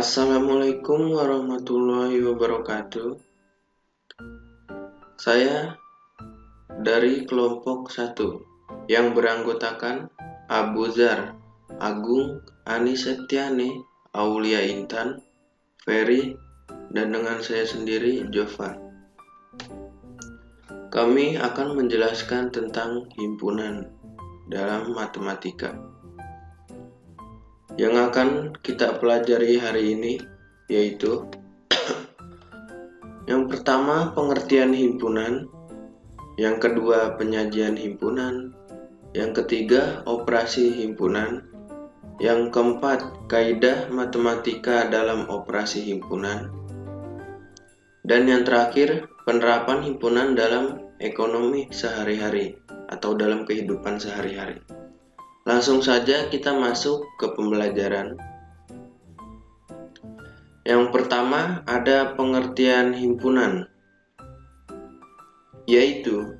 Assalamualaikum warahmatullahi wabarakatuh. Saya dari kelompok 1 yang beranggotakan Abu Zar, Agung, Ani Septiani, Aulia Intan, Ferry, dan dengan saya sendiri, Jovan. Kami akan menjelaskan tentang himpunan dalam matematika. Yang akan kita pelajari hari ini yaitu yang pertama pengertian himpunan, yang kedua penyajian himpunan, yang ketiga operasi himpunan, yang keempat kaidah matematika dalam operasi himpunan, dan yang terakhir penerapan himpunan dalam ekonomi sehari-hari atau dalam kehidupan sehari-hari. Langsung saja kita masuk ke pembelajaran. Yang pertama ada pengertian himpunan, yaitu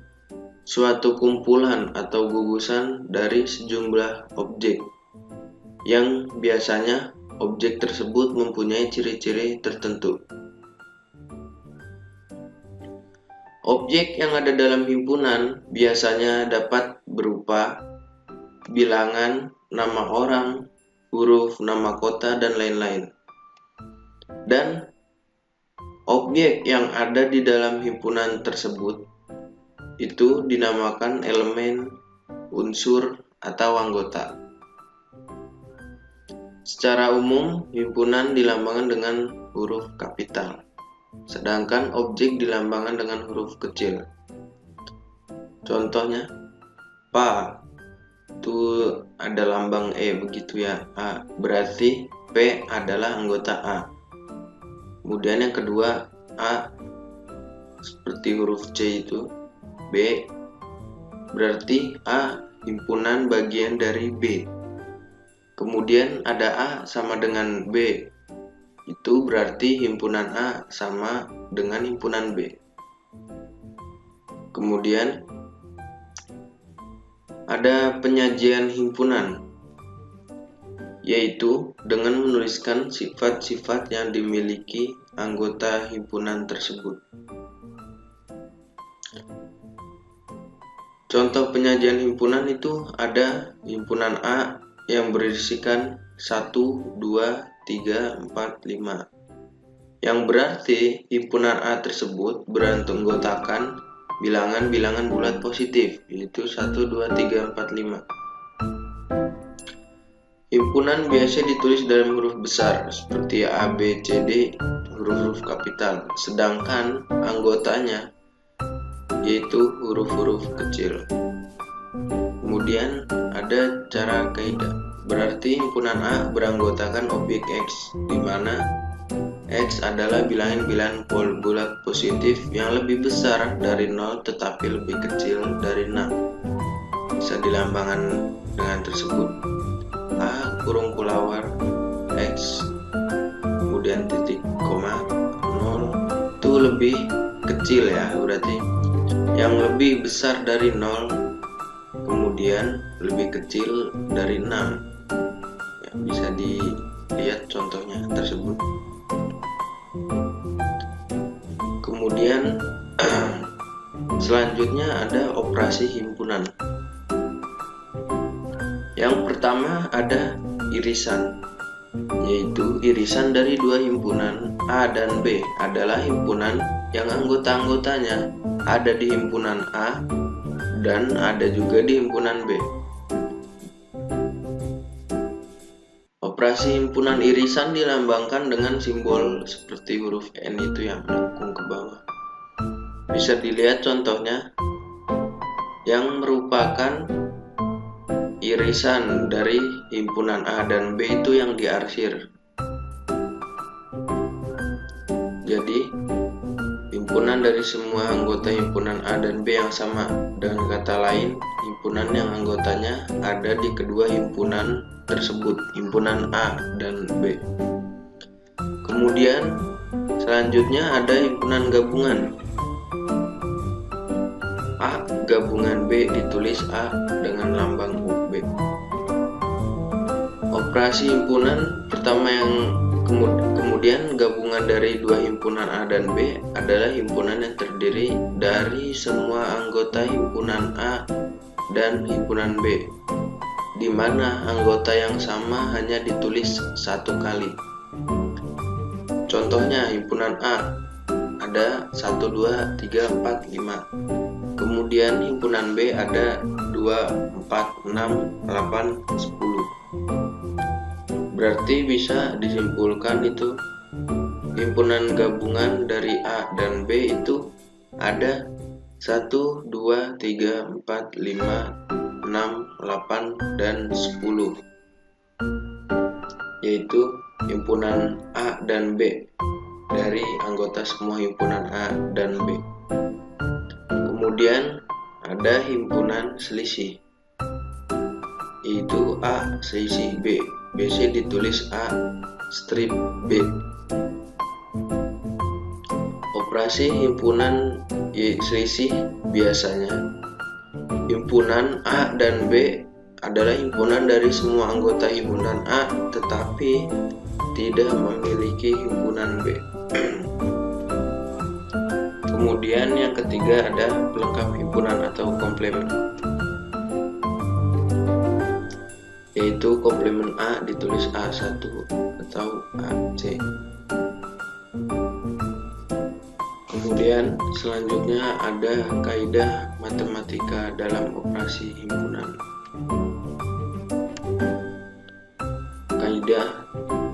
suatu kumpulan atau gugusan dari sejumlah objek, yang biasanya objek tersebut mempunyai ciri-ciri tertentu. Objek yang ada dalam himpunan biasanya dapat berupa bilangan, nama orang, huruf, nama kota, dan lain-lain. Dan objek yang ada di dalam himpunan tersebut itu dinamakan elemen, unsur, atau anggota. Secara umum, himpunan dilambangkan dengan huruf kapital, sedangkan objek dilambangkan dengan huruf kecil. Contohnya, PA itu ada lambang E begitu ya, A, berarti P adalah anggota A. Kemudian yang kedua A seperti huruf C itu, B berarti A himpunan bagian dari B. Kemudian ada A sama dengan B, itu berarti himpunan A sama dengan himpunan B. Kemudian ada penyajian himpunan, yaitu dengan menuliskan sifat-sifat yang dimiliki anggota himpunan tersebut. Contoh penyajian himpunan itu ada himpunan A yang berisikan 1, 2, 3, 4, 5, yang berarti himpunan A tersebut beranggotakan bilangan-bilangan bulat positif, yaitu 1, 2, 3, 4, 5. Himpunan biasa ditulis dalam huruf besar seperti A, B, C, D, huruf-huruf kapital, sedangkan anggotanya yaitu huruf-huruf kecil. Kemudian ada cara kaidah, berarti himpunan A beranggotakan objek X, di mana X adalah bilangan-bilangan bulat positif yang lebih besar dari 0 tetapi lebih kecil dari 6. Bisa dilambangkan dengan tersebut. A kurung kulawar X, kemudian titik koma 0 itu lebih kecil ya, berarti yang lebih besar dari 0 kemudian lebih kecil dari 6 ya, bisa dilihat contohnya tersebut. Kemudian selanjutnya ada operasi himpunan. Yang pertama ada irisan, yaitu irisan dari dua himpunan A dan B adalah himpunan yang anggota-anggotanya ada di himpunan A dan ada juga di himpunan B. Operasi himpunan irisan dilambangkan dengan simbol seperti huruf N itu yang melengkung ke bawah. Bisa dilihat contohnya yang merupakan irisan dari himpunan A dan B itu yang diarsir. Jadi himpunan dari semua anggota himpunan A dan B yang sama. Dengan kata lain, himpunan yang anggotanya ada di kedua himpunan tersebut, himpunan A dan B. Kemudian selanjutnya ada himpunan gabungan. A gabungan B ditulis A dengan lambang B. Operasi himpunan pertama yang Kemudian gabungan dari dua himpunan A dan B adalah himpunan yang terdiri dari semua anggota himpunan A dan himpunan B, di mana anggota yang sama hanya ditulis satu kali. Contohnya himpunan A ada 1, 2, 3, 4, 5. Kemudian himpunan B ada 2, 4, 6, 8, 10. Berarti bisa disimpulkan itu himpunan gabungan dari A dan B itu ada 1, 2, 3, 4, 5, 6, 8, dan 10, yaitu himpunan A dan B dari anggota semua himpunan A dan B. Kemudian ada himpunan selisih, yaitu A selisih B, biasanya ditulis A strip B. Operasi himpunan selisih biasanya himpunan A dan B adalah himpunan dari semua anggota himpunan A tetapi tidak memiliki himpunan B. Kemudian yang ketiga ada pelengkap himpunan atau komplement, yaitu komplement A ditulis A1 atau AC. Kemudian selanjutnya ada kaidah matematika dalam operasi himpunan.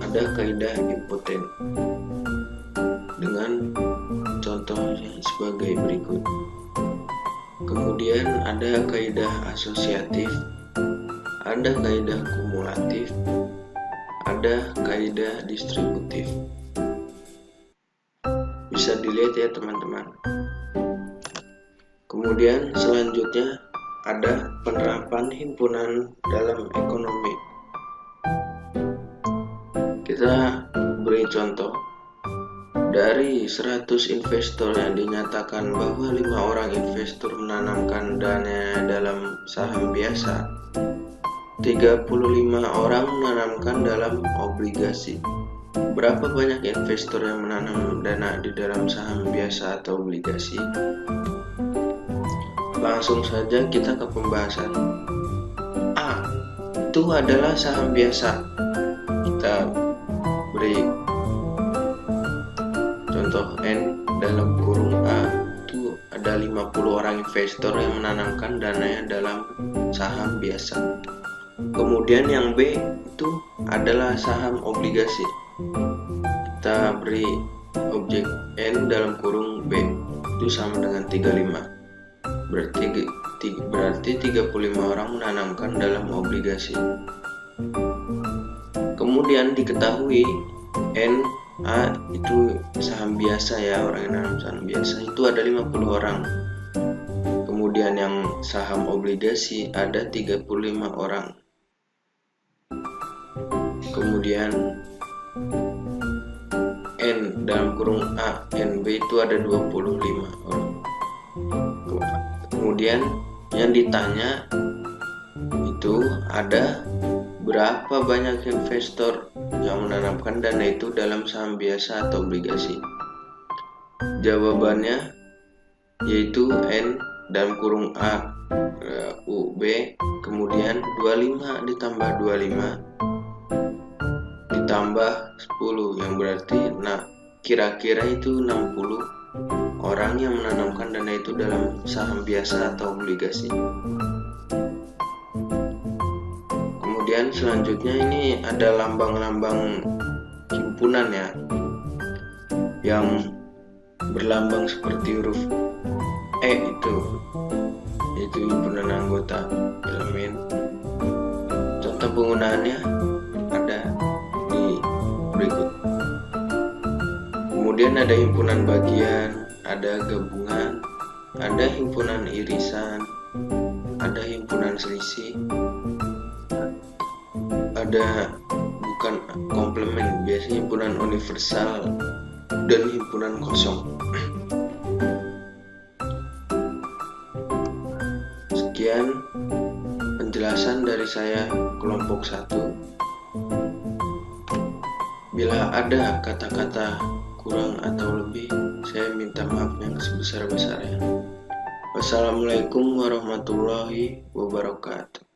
Ada kaidah impoten dengan contohnya sebagai berikut. Kemudian ada kaidah asosiatif, ada kaidah kumulatif, ada kaidah distributif. Bisa dilihat ya teman-teman. Kemudian selanjutnya ada penerapan himpunan dalam ekonomi. Kita beri contoh. Dari 100 investor yang dinyatakan bahwa 5 orang investor menanamkan dana dalam saham biasa, 35 orang menanamkan dalam obligasi. Berapa banyak investor yang menanam dana di dalam saham biasa atau obligasi? Langsung saja kita ke pembahasan. A, itu adalah saham biasa. Kita beri contoh N dalam kurung A, itu ada 50 orang investor yang menanamkan dananya dalam saham biasa. Kemudian yang B itu adalah saham obligasi. Kita beri objek N dalam kurung B, itu sama dengan 35. Berarti 35 orang menanamkan dalam obligasi. Kemudian diketahui N A itu saham biasa ya, orang yang nanam saham biasa itu ada 50 orang. Kemudian yang saham obligasi ada 35 orang. Kemudian N dalam kurung A, NB itu ada 25 orang. Kemudian yang ditanya itu ada berapa banyak investor yang menanamkan dana itu dalam saham biasa atau obligasi. Jawabannya yaitu N dalam kurung A UB, kemudian 25 ditambah 25 ditambah 10 yang berarti kira-kira itu 60 orang yang menanamkan dana itu dalam saham biasa atau obligasi. Kemudian selanjutnya ini ada lambang-lambang himpunan ya, yang berlambang seperti huruf E itu, yaitu himpunan anggota elemen. Contoh penggunaannya ada di berikut. Kemudian ada himpunan bagian, ada gabungan, ada himpunan irisan, ada himpunan selisih, ada bukan komplement, biasanya himpunan universal, dan himpunan kosong. Sekian penjelasan dari saya kelompok 1. Bila ada kata-kata kurang atau lebih, saya minta maaf yang sebesar-besarnya. Wassalamualaikum warahmatullahi wabarakatuh.